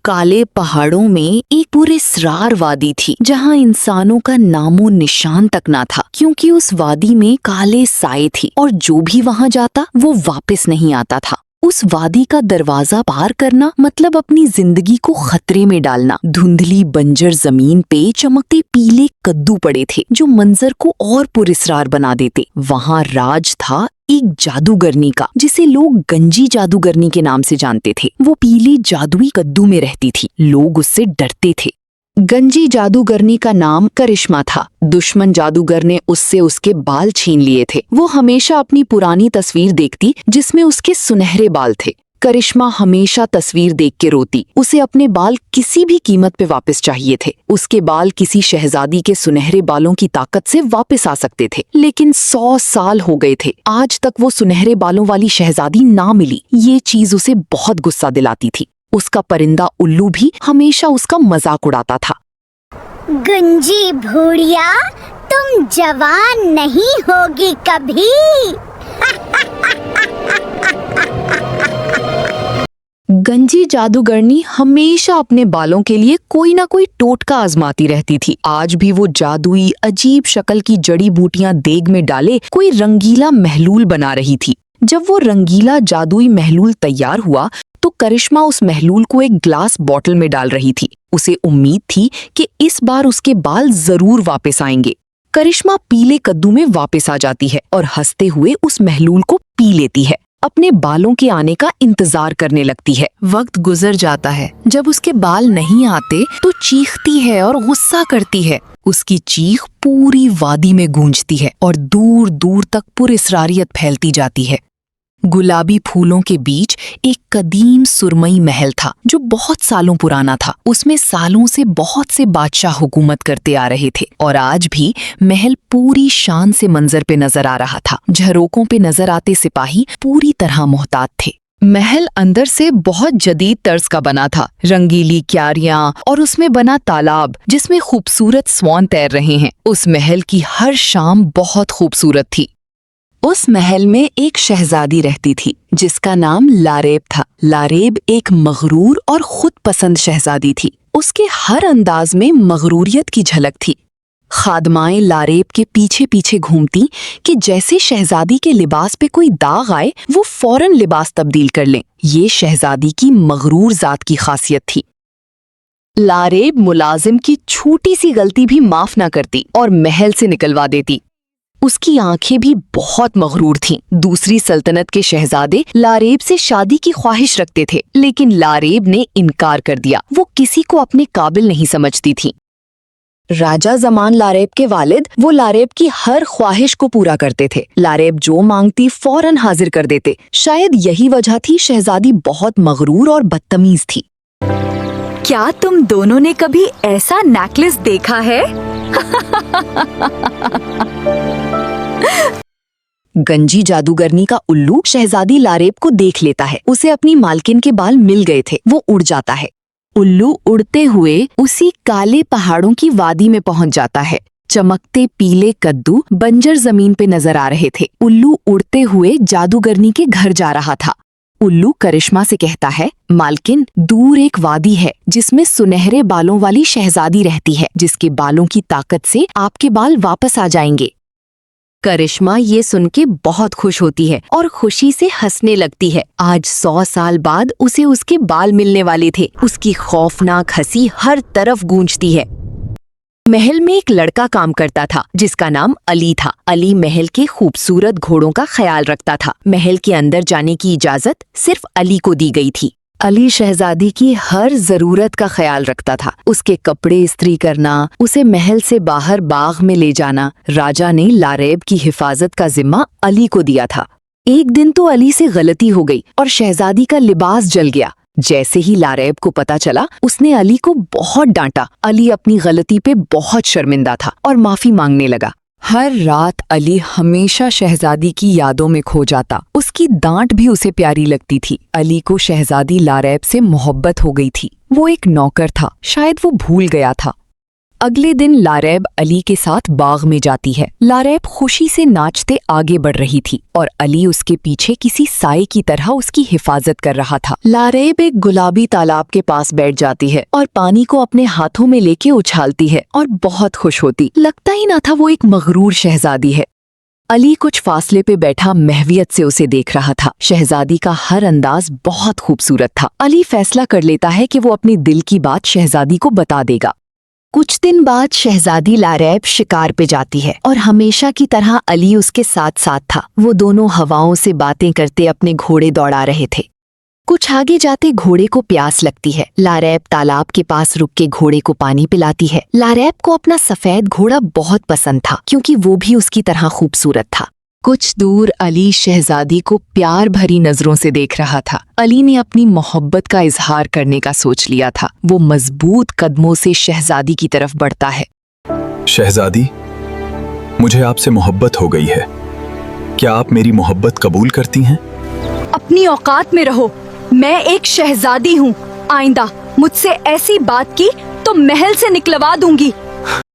काले पहाड़ों में एक पुरस्रार वादी थी जहाँ इंसानों का नामो निशान तक ना था, क्योंकि उस वादी में काले साए थी और जो भी वहाँ जाता वो वापस नहीं आता था। उस वादी का दरवाजा पार करना मतलब अपनी जिंदगी को खतरे में डालना। धुंधली बंजर जमीन पे चमकते पीले कद्दू पड़े थे जो मंजर को और पुरस्रार बना देते। वहाँ राज था एक जादूगरनी का, जिसे लोग गंजी जादूगरनी के नाम से जानते थे। वो पीले जादुई कद्दू में रहती थी। लोग उससे डरते थे। गंजी जादूगरनी का नाम करिश्मा था। दुश्मन जादूगर ने उससे उसके बाल छीन लिए थे। वो हमेशा अपनी पुरानी तस्वीर देखती जिसमें उसके सुनहरे बाल थे। करिश्मा हमेशा तस्वीर देख के रोती। उसे अपने बाल किसी भी कीमत पे वापस चाहिए थे। उसके बाल किसी शहजादी के सुनहरे बालों की ताकत से वापस आ सकते थे, लेकिन 100 साल हो गए थे, आज तक वो सुनहरे बालों वाली शहजादी ना मिली। ये चीज उसे बहुत गुस्सा दिलाती थी। उसका परिंदा उल्लू भी हमेशा उसका मजाक उड़ाता था। गुंजी भूरिया, तुम जवान नहीं होगी कभी। गंजी जादूगरनी हमेशा अपने बालों के लिए कोई ना कोई टोटका आजमाती रहती थी। आज भी वो जादुई अजीब शक्ल की जड़ी बूटियां देग में डाले कोई रंगीला महलूल बना रही थी। जब वो रंगीला जादुई महलूल तैयार हुआ तो करिश्मा उस महलूल को एक ग्लास बॉटल में डाल रही थी। उसे उम्मीद थी कि इस बार उसके बाल जरूर वापस आएंगे। करिश्मा पीले कद्दू में वापस आ जाती है और हंसते हुए उस महलूल को पी लेती है। अपने बालों के आने का इंतजार करने लगती है। वक्त गुजर जाता है। जब उसके बाल नहीं आते तो चीखती है और गुस्सा करती है। उसकी चीख पूरी वादी में गूंजती है और दूर दूर तक पुरस्रारियत फैलती जाती है। गुलाबी फूलों के बीच एक कदीम सुरमई महल था जो बहुत सालों पुराना था। उसमें सालों से बहुत से बादशाह हुकूमत करते आ रहे थे और आज भी महल पूरी शान से मंजर पे नजर आ रहा था। झरोकों पे नजर आते सिपाही पूरी तरह मोहतात थे। महल अंदर से बहुत जदीद तर्ज का बना था। रंगीली क्यारियां और उसमें बना तालाब जिसमें खूबसूरत स्वान तैर रहे हैं। उस महल की हर शाम बहुत खूबसूरत थी। उस महल में एक शहजादी रहती थी जिसका नाम लारेब था। लारेब एक मगरूर और खुद पसंद शहजादी थी। उसके हर अंदाज में मगरूरियत की झलक थी। खादमाएं लारेब के पीछे पीछे घूमती कि जैसे शहजादी के लिबास पे कोई दाग आए वो फौरन लिबास तब्दील कर लें। ये शहजादी की मगरूर जात की खासियत थी। लारेब मुलाजिम की छोटी सी गलती भी माफ ना करती और महल से निकलवा देती। उसकी आंखें भी बहुत मगरूर थीं। दूसरी सल्तनत के शहजादे लारेब से शादी की ख्वाहिश रखते थे, लेकिन लारेब ने इनकार कर दिया। वो किसी को अपने काबिल नहीं समझती थी। राजा जमान लारेब के वालिद वो लारेब की हर ख्वाहिश को पूरा करते थे। लारेब जो मांगती फौरन हाजिर कर देते। शायद यही वजह थी शहजादी बहुत मगरूर और बदतमीज थी। क्या तुम दोनों ने कभी ऐसा नेकलेस देखा है? गंजी जादूगरनी का उल्लू शहजादी लारेब को देख लेता है। उसे अपनी मालकिन के बाल मिल गए थे। वो उड़ जाता है। उल्लू उड़ते हुए उसी काले पहाड़ों की वादी में पहुंच जाता है। चमकते पीले कद्दू बंजर जमीन पे नजर आ रहे थे। उल्लू उड़ते हुए जादूगरनी के घर जा रहा था। उल्लू करिश्मा से कहता है, मालकिन, दूर एक वादी है जिसमें सुनहरे बालों वाली शहजादी रहती है, जिसके बालों की ताकत से आपके बाल वापस आ जाएंगे। करिश्मा ये सुन के बहुत खुश होती है और खुशी से हंसने लगती है। आज 100 साल बाद उसे उसके बाल मिलने वाले थे। उसकी खौफनाक हंसी हर तरफ गूंजती है। महल में एक लड़का काम करता था जिसका नाम अली था। अली महल के खूबसूरत घोड़ों का ख्याल रखता था। महल के अंदर जाने की इजाजत सिर्फ अली को दी गई थी। अली शहजादी की हर जरूरत का ख्याल रखता था। उसके कपड़े इस्त्री करना, उसे महल से बाहर बाग में ले जाना। राजा ने लारेब की हिफाजत का जिम्मा अली को दिया था। एक दिन तो अली से गलती हो गई और शहजादी का लिबास जल गया। जैसे ही लारेब को पता चला उसने अली को बहुत डांटा। अली अपनी गलती पे बहुत शर्मिंदा था और माफी मांगने लगा। हर रात अली हमेशा शहजादी की यादों में खो जाता। उसकी डांट भी उसे प्यारी लगती थी। अली को शहजादी लारेब से मोहब्बत हो गई थी। वो एक नौकर था, शायद वो भूल गया था। अगले दिन लारैब अली के साथ बाग में जाती है। लारैब खुशी से नाचते आगे बढ़ रही थी और अली उसके पीछे किसी साए की तरह उसकी हिफाजत कर रहा था। लारैब एक गुलाबी तालाब के पास बैठ जाती है और पानी को अपने हाथों में लेके उछालती है और बहुत खुश होती। लगता ही ना था वो एक मगरूर शहजादी है। अली कुछ फासले पे बैठा महवियत से उसे देख रहा था। शहजादी का हर अंदाज बहुत खूबसूरत था। अली फैसला कर लेता है कि वो अपने दिल की बात शहजादी को बता देगा। कुछ दिन बाद शहजादी लारैब शिकार पे जाती है और हमेशा की तरह अली उसके साथ साथ था। वो दोनों हवाओं से बातें करते अपने घोड़े दौड़ा रहे थे। कुछ आगे जाते घोड़े को प्यास लगती है। लारैब तालाब के पास रुक के घोड़े को पानी पिलाती है। लारैब को अपना सफेद घोड़ा बहुत पसंद था क्योंकि वो भी उसकी तरह खूबसूरत था। कुछ दूर अली शहजादी को प्यार भरी नजरों से देख रहा था। अली ने अपनी मोहब्बत का इजहार करने का सोच लिया था। वो मजबूत कदमों से शहजादी की तरफ बढ़ता है। शहजादी, मुझे आपसे मोहब्बत हो गई है। क्या आप मेरी मोहब्बत कबूल करती हैं? अपनी औकात में रहो। मैं एक शहजादी हूँ। आइंदा मुझसे ऐसी बात की तो महल से निकलवा दूंगी।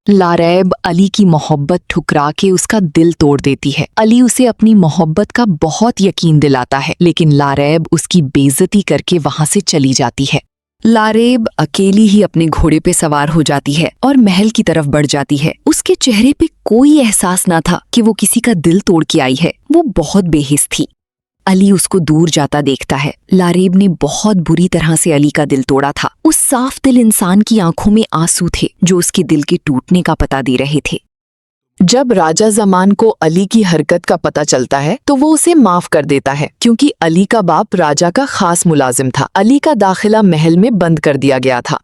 लारैब अली की मोहब्बत ठुकरा के उसका दिल तोड़ देती है। अली उसे अपनी मोहब्बत का बहुत यकीन दिलाता है, लेकिन लारैब उसकी बेइज्जती करके वहां से चली जाती है। लारैब अकेली ही अपने घोड़े पे सवार हो जाती है और महल की तरफ बढ़ जाती है। उसके चेहरे पे कोई एहसास ना था कि वो किसी का दिल तोड़ के आई है। वो बहुत बेहिस थी। अली उसको दूर जाता देखता है। लारैब ने बहुत बुरी तरह से अली का दिल तोड़ा था। उस साफ दिल इंसान की आंखों में आंसू थे जो उसके दिल के टूटने का पता दे रहे थे। जब राजा जमान को अली की हरकत का पता चलता है तो वो उसे माफ कर देता है क्योंकि अली का बाप राजा का खास मुलाजिम था। अली का दाखिला महल में बंद कर दिया गया था।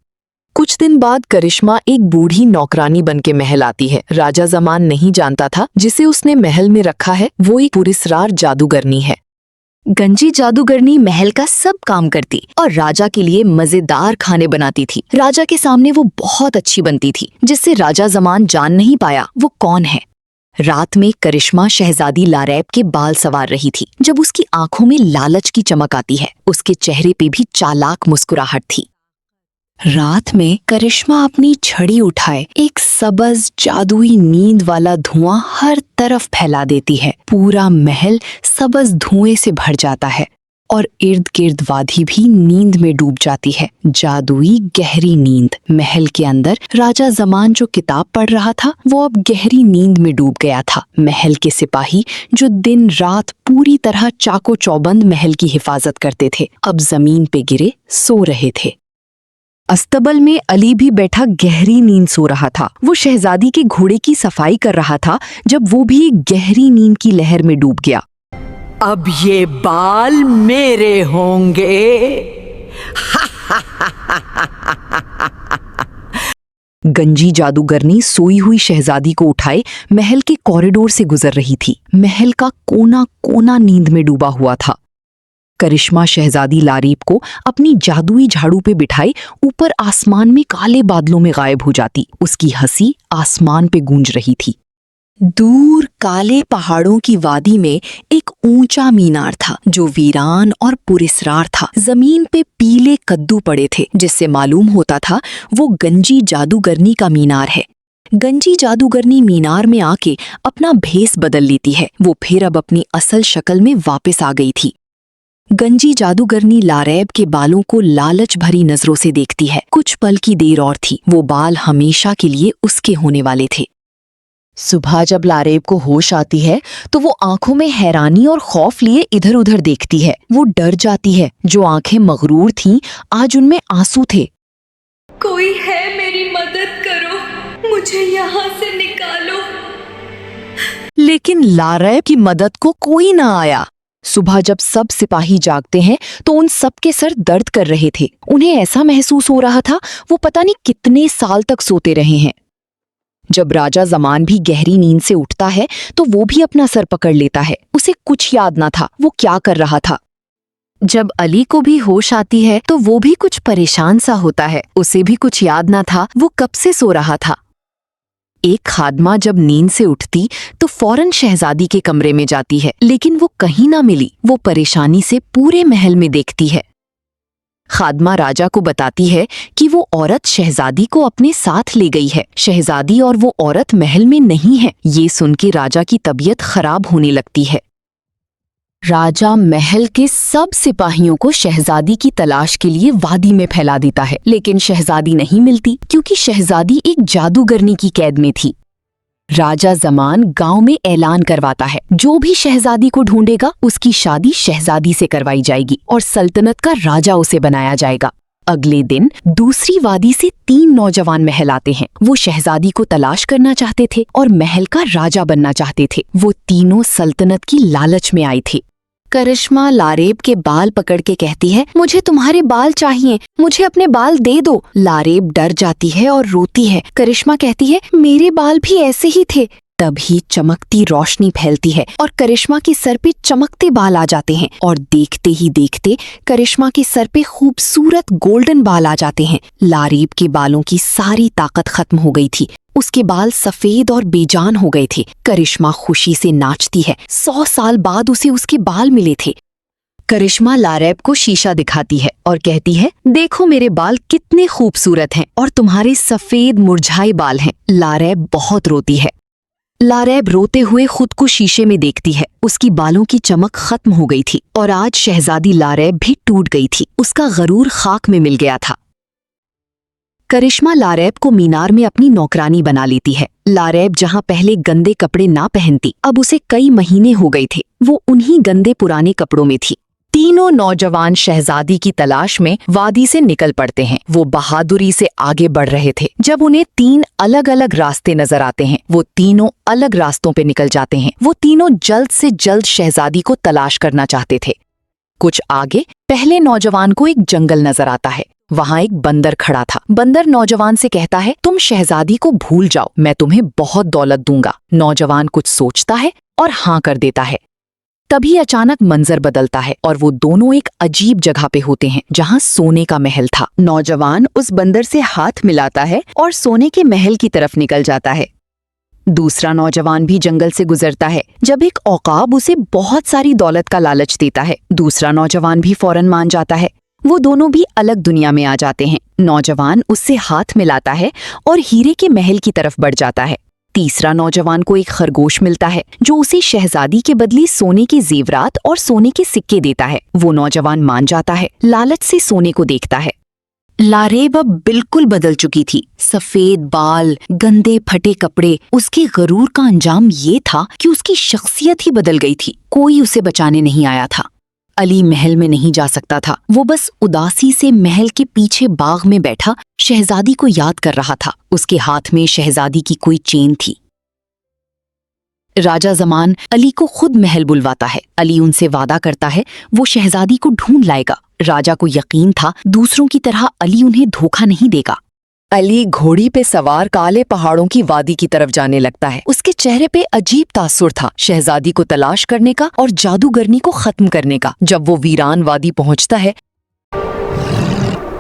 कुछ दिन बाद करिश्मा एक बूढ़ी नौकरानी बन के महल आती है। राजा जमान नहीं जानता था जिसे उसने महल में रखा है वो एक पुरस्कार जादूगरनी है। गंजी जादूगरनी महल का सब काम करती और राजा के लिए मजेदार खाने बनाती थी। राजा के सामने वो बहुत अच्छी बनती थी जिससे राजा जमान जान नहीं पाया वो कौन है। रात में करिश्मा शहजादी लारैब के बाल सवार रही थी जब उसकी आंखों में लालच की चमक आती है। उसके चेहरे पे भी चालाक मुस्कुराहट थी। रात में करिश्मा अपनी छड़ी उठाए एक सबज जादुई नींद वाला धुआं हर तरफ फैला देती है। पूरा महल सबज धुएं से भर जाता है और इर्द गिर्द वादी भी नींद में डूब जाती है। जादुई गहरी नींद। महल के अंदर राजा जमान जो किताब पढ़ रहा था वो अब गहरी नींद में डूब गया था। महल के सिपाही जो दिन रात पूरी तरह चाको चौबंद महल की हिफाजत करते थे अब जमीन पे गिरे सो रहे थे। अस्तबल में अली भी बैठा गहरी नींद सो रहा था। वो शहजादी के घोड़े की सफाई कर रहा था जब वो भी एक गहरी नींद की लहर में डूब गया। अब ये बाल मेरे होंगे। गंजी जादूगरनी सोई हुई शहजादी को उठाए महल के कॉरिडोर से गुजर रही थी। महल का कोना कोना नींद में डूबा हुआ था। करिश्मा शहजादी लारैब को अपनी जादुई झाड़ू पे बिठाए ऊपर आसमान में काले बादलों में गायब हो जाती। उसकी हंसी आसमान पे गूंज रही थी। दूर काले पहाड़ों की वादी में एक ऊंचा मीनार था जो वीरान और पुरस्कार था। जमीन पे पीले कद्दू पड़े थे जिससे मालूम होता था वो गंजी जादूगरनी का मीनार है। गंजी जादूगरनी मीनार में आके अपना भेस बदल लेती है। वो फिर अब अपनी असल शक्ल में वापस आ गई थी। गंजी जादूगरनी लारैब के बालों को लालच भरी नजरों से देखती है। कुछ पल की देर और थी। वो बाल हमेशा के लिए उसके होने वाले थे। सुबह जब लारैब को होश आती है तो वो आंखों में हैरानी और खौफ लिए इधर उधर देखती है। वो डर जाती है। जो आंखें मगरूर थीं आज उनमें आंसू थे। कोई है, मेरी मदद करो, मुझे यहाँ से निकालो। लेकिन लारैब की मदद को कोई ना आया। सुबह जब सब सिपाही जागते हैं तो उन सब के सर दर्द कर रहे थे। उन्हें ऐसा महसूस हो रहा था वो पता नहीं कितने साल तक सोते रहे हैं। जब राजा जमान भी गहरी नींद से उठता है तो वो भी अपना सर पकड़ लेता है। उसे कुछ याद ना था वो क्या कर रहा था। जब अली को भी होश आती है तो वो भी कुछ परेशान सा होता है। उसे भी कुछ याद ना था वो कब से सो रहा था। एक खादमा जब नींद से उठती तो फौरन शहजादी के कमरे में जाती है, लेकिन वो कहीं ना मिली। वो परेशानी से पूरे महल में देखती है। खादमा राजा को बताती है कि वो औरत शहजादी को अपने साथ ले गई है। शहजादी और वो औरत महल में नहीं है। ये सुन के राजा की तबीयत खराब होने लगती है। राजा महल के सब सिपाहियों को शहजादी की तलाश के लिए वादी में फैला देता है, लेकिन शहजादी नहीं मिलती क्योंकि शहजादी एक जादूगरनी की कैद में थी। राजा जमान गांव में ऐलान करवाता है, जो भी शहजादी को ढूंढेगा उसकी शादी शहजादी से करवाई जाएगी और सल्तनत का राजा उसे बनाया जाएगा। अगले दिन दूसरी वादी से 3 नौजवान महल आते हैं। वो शहजादी को तलाश करना चाहते थे और महल का राजा बनना चाहते थे। वो तीनों सल्तनत की लालच में आए थे। करिश्मा लारेब के बाल पकड़ के कहती है, मुझे तुम्हारे बाल चाहिए, मुझे अपने बाल दे दो। लारेब डर जाती है और रोती है। करिश्मा कहती है, मेरे बाल भी ऐसे ही थे। तभी चमकती रोशनी फैलती है और करिश्मा के सर पे चमकते बाल आ जाते हैं और देखते ही देखते करिश्मा के सर पे खूबसूरत गोल्डन बाल आ जाते हैं। लारेब के बालों की सारी ताकत खत्म हो गई थी। उसके बाल सफेद और बेजान हो गए थे। करिश्मा खुशी से नाचती है। 100 साल बाद उसे उसके बाल मिले थे। करिश्मा लारेब को शीशा दिखाती है और कहती है, देखो मेरे बाल कितने खूबसूरत हैं और तुम्हारे सफेद मुरझाए बाल हैं। लारेब बहुत रोती है। लारेब रोते हुए खुद को शीशे में देखती है। उसकी बालों की चमक खत्म हो गई थी और आज शहजादी लारेब भी टूट गई थी। उसका गरूर खाक में मिल गया था। करिश्मा लारेब को मीनार में अपनी नौकरानी बना लेती है। लारेब जहां पहले गंदे कपड़े ना पहनती, अब उसे कई महीने हो गए थे। वो उन्हीं गंदे पुराने कपड़ों में थी। तीनों नौजवान शहजादी की तलाश में वादी से निकल पड़ते हैं। वो बहादुरी से आगे बढ़ रहे थे। जब उन्हें 3 अलग अलग रास्ते नजर आते हैं, वो तीनों अलग रास्तों पे निकल जाते हैं। वो तीनों जल्द से जल्द शहजादी को तलाश करना चाहते थे। कुछ आगे पहले नौजवान को एक जंगल नजर आता है। वहाँ एक बंदर खड़ा था। बंदर नौजवान से कहता है, तुम शहजादी को भूल जाओ, मैं तुम्हें बहुत दौलत दूंगा। नौजवान कुछ सोचता है और हाँ कर देता है। तभी अचानक मंजर बदलता है और वो दोनों एक अजीब जगह पे होते हैं जहाँ सोने का महल था। नौजवान उस बंदर से हाथ मिलाता है और सोने के महल की तरफ निकल जाता है। दूसरा नौजवान भी जंगल से गुजरता है। जब एक औकाब उसे बहुत सारी दौलत का लालच देता है, दूसरा नौजवान भी फौरन मान जाता है। वो दोनों भी अलग दुनिया में आ जाते हैं। नौजवान उससे हाथ मिलाता है और हीरे के महल की तरफ बढ़ जाता है। तीसरा नौजवान को एक खरगोश मिलता है जो उसे शहजादी के बदले सोने के जेवरात और सोने के सिक्के देता है। वो नौजवान मान जाता है, लालच से सोने को देखता है। लारेब अब बिल्कुल बदल चुकी थी। सफेद बाल, गंदे फटे कपड़े। उसके गरूर का अंजाम ये था कि उसकी शख्सियत ही बदल गई थी। कोई उसे बचाने नहीं आया था। अली महल में नहीं जा सकता था। वो बस उदासी से महल के पीछे बाग में बैठा शहजादी को याद कर रहा था। उसके हाथ में शहजादी की कोई चेन थी। राजा जमान अली को खुद महल बुलवाता है। अली उनसे वादा करता है वो शहजादी को ढूंढ लाएगा। राजा को यकीन था दूसरों की तरह अली उन्हें धोखा नहीं देगा। अली घोड़ी पे सवार काले पहाड़ों की वादी की तरफ जाने लगता है। उसके चेहरे पे अजीब तासुर था, शहजादी को तलाश करने का और जादूगरनी को खत्म करने का। जब वो वीरान वादी पहुंचता है,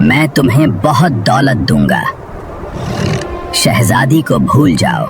मैं तुम्हें बहुत दौलत दूंगा, शहजादी को भूल जाओ।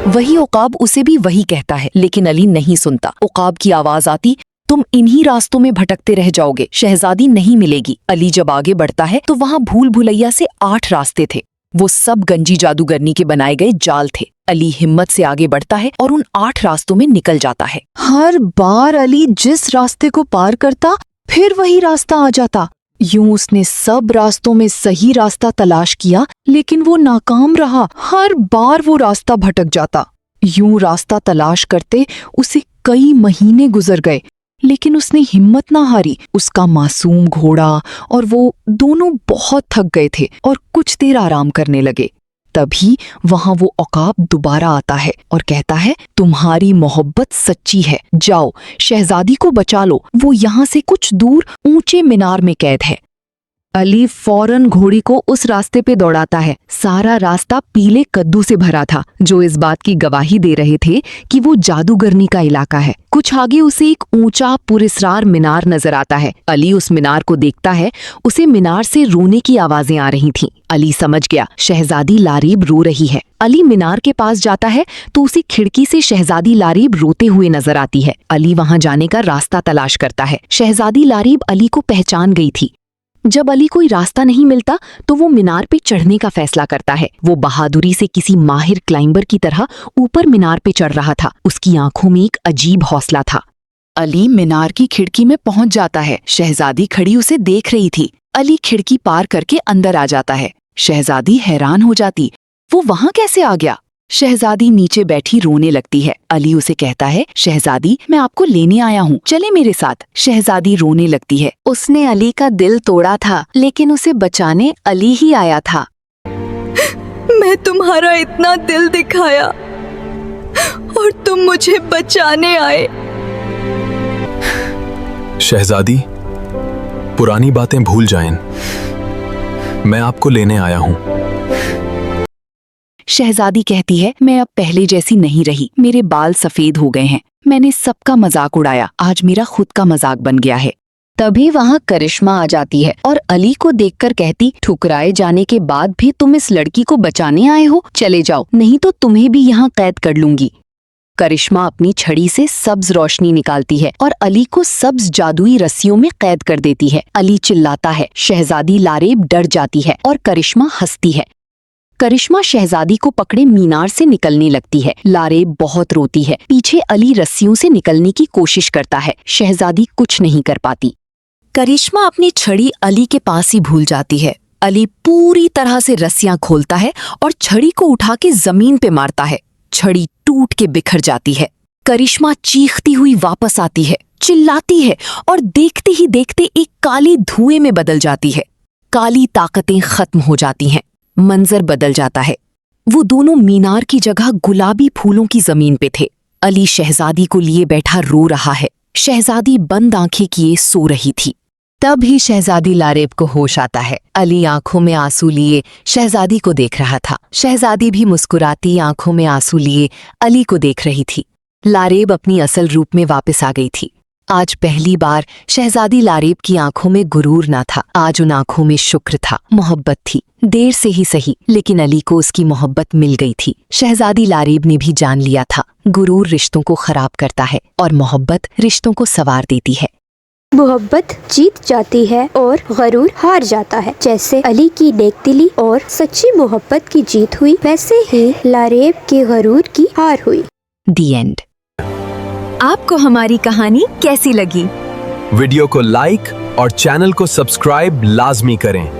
वही औकाब उसे भी वही कहता है, लेकिन अली नहीं सुनता। औकाब की आवाज आती, तुम इन्हीं रास्तों में भटकते रह जाओगे, शहजादी नहीं मिलेगी। अली जब आगे बढ़ता है तो वहाँ भूल भुलैया से 8 रास्ते थे। वो सब गंजी जादूगरनी के बनाए गए जाल थे। अली हिम्मत से आगे बढ़ता है और उन 8 रास्तों में निकल जाता है। हर बार अली जिस रास्ते को पार करता फिर वही रास्ता आ जाता। यूं उसने सब रास्तों में सही रास्ता तलाश किया, लेकिन वो नाकाम रहा। हर बार वो रास्ता भटक जाता। यूं रास्ता तलाश करते उसे कई महीने गुजर गए, लेकिन उसने हिम्मत ना हारी। उसका मासूम घोड़ा और वो दोनों बहुत थक गए थे और कुछ देर आराम करने लगे। तभी वहां वो औकाब दोबारा आता है और कहता है, तुम्हारी मोहब्बत सच्ची है, जाओ शहजादी को बचा लो, वो यहाँ से कुछ दूर ऊंचे मीनार में कैद है। अली फौरन घोड़ी को उस रास्ते पे दौड़ाता है। सारा रास्ता पीले कद्दू से भरा था, जो इस बात की गवाही दे रहे थे कि वो जादूगरनी का इलाका है। कुछ आगे उसे एक ऊंचा पुरस्रार मीनार नजर आता है। अली उस मीनार को देखता है। उसे मीनार से रोने की आवाजें आ रही थीं। अली समझ गया शहजादी लारीब रो रही है। अली मीनार के पास जाता है तो उसे खिड़की से शहजादी लारीब रोते हुए नजर आती है। अली वहां जाने का रास्ता तलाश करता है। शहजादी लारीब अली को पहचान गई थी। जब अली कोई रास्ता नहीं मिलता तो वो मीनार पे चढ़ने का फैसला करता है। वो बहादुरी से किसी माहिर क्लाइंबर की तरह ऊपर मीनार पे चढ़ रहा था। उसकी आंखों में एक अजीब हौसला था। अली मीनार की खिड़की में पहुंच जाता है। शहजादी खड़ी उसे देख रही थी। अली खिड़की पार करके अंदर आ जाता है। शहजादी हैरान हो जाती, वो वहां कैसे आ गया? शहजादी नीचे बैठी रोने लगती है। अली उसे कहता है, शहजादी मैं आपको लेने आया हूँ, चले मेरे साथ। शहजादी रोने लगती है। उसने अली का दिल तोड़ा था, लेकिन उसे बचाने अली ही आया था। मैं तुम्हारा इतना दिल दिखाया और तुम मुझे बचाने आए। शहजादी, पुरानी बातें भूल जाएं। मैं आपको लेने आया हूँ। शहजादी कहती है, मैं अब पहले जैसी नहीं रही। मेरे बाल सफेद हो गए हैं। मैंने सबका मजाक उड़ाया, आज मेरा खुद का मजाक बन गया है। तभी वहाँ करिश्मा आ जाती है और अली को देखकर कहती, ठुकराए जाने के बाद भी तुम इस लड़की को बचाने आए हो? चले जाओ, नहीं तो तुम्हें भी यहाँ कैद कर लूंगी। करिश्मा अपनी छड़ी से सब्ज रोशनी निकालती है और अली को सब्ज जादुई रस्सियों में कैद कर देती है। अली चिल्लाता है, शहजादी लारेब डर जाती है और करिश्मा हंसती है। करिश्मा शहजादी को पकड़े मीनार से निकलने लगती है। लारेब बहुत रोती है। पीछे अली रस्सियों से निकलने की कोशिश करता है। शहजादी कुछ नहीं कर पाती। करिश्मा अपनी छड़ी अली के पास ही भूल जाती है। अली पूरी तरह से रस्सियां खोलता है और छड़ी को उठा के जमीन पे मारता है। छड़ी टूट के बिखर जाती है। करिश्मा चीखती हुई वापस आती है, चिल्लाती है और देखते ही देखते एक काली धुएं में बदल जाती है। काली ताकतें खत्म हो जाती हैं। मंजर बदल जाता है। वो दोनों मीनार की जगह गुलाबी फूलों की जमीन पे थे। अली शहजादी को लिए बैठा रो रहा है। शहजादी बंद आंखें किए सो रही थी। तब ही शहजादी लारेब को होश आता है। अली आंखों में आंसू लिए शहजादी को देख रहा था। शहजादी भी मुस्कुराती आंखों में आंसू लिए अली को देख रही थी। लारेब अपनी असल रूप में वापस आ गई थी। आज पहली बार शहजादी लारेब की आंखों में गुरूर ना था। आज उन आंखों में शुक्र था, मोहब्बत थी। देर से ही सही, लेकिन अली को उसकी मोहब्बत मिल गई थी। शहजादी लारेब ने भी जान लिया था, गुरूर रिश्तों को खराब करता है और मोहब्बत रिश्तों को संवार देती है। मोहब्बत जीत जाती है और गरूर हार जाता है। जैसे अली की नेकदिली और सच्ची मोहब्बत की जीत हुई, वैसे ही लारेब के गरूर की हार हुई। दी एंड। आपको हमारी कहानी कैसी लगी? वीडियो को लाइक और चैनल को सब्सक्राइब लाजमी करें।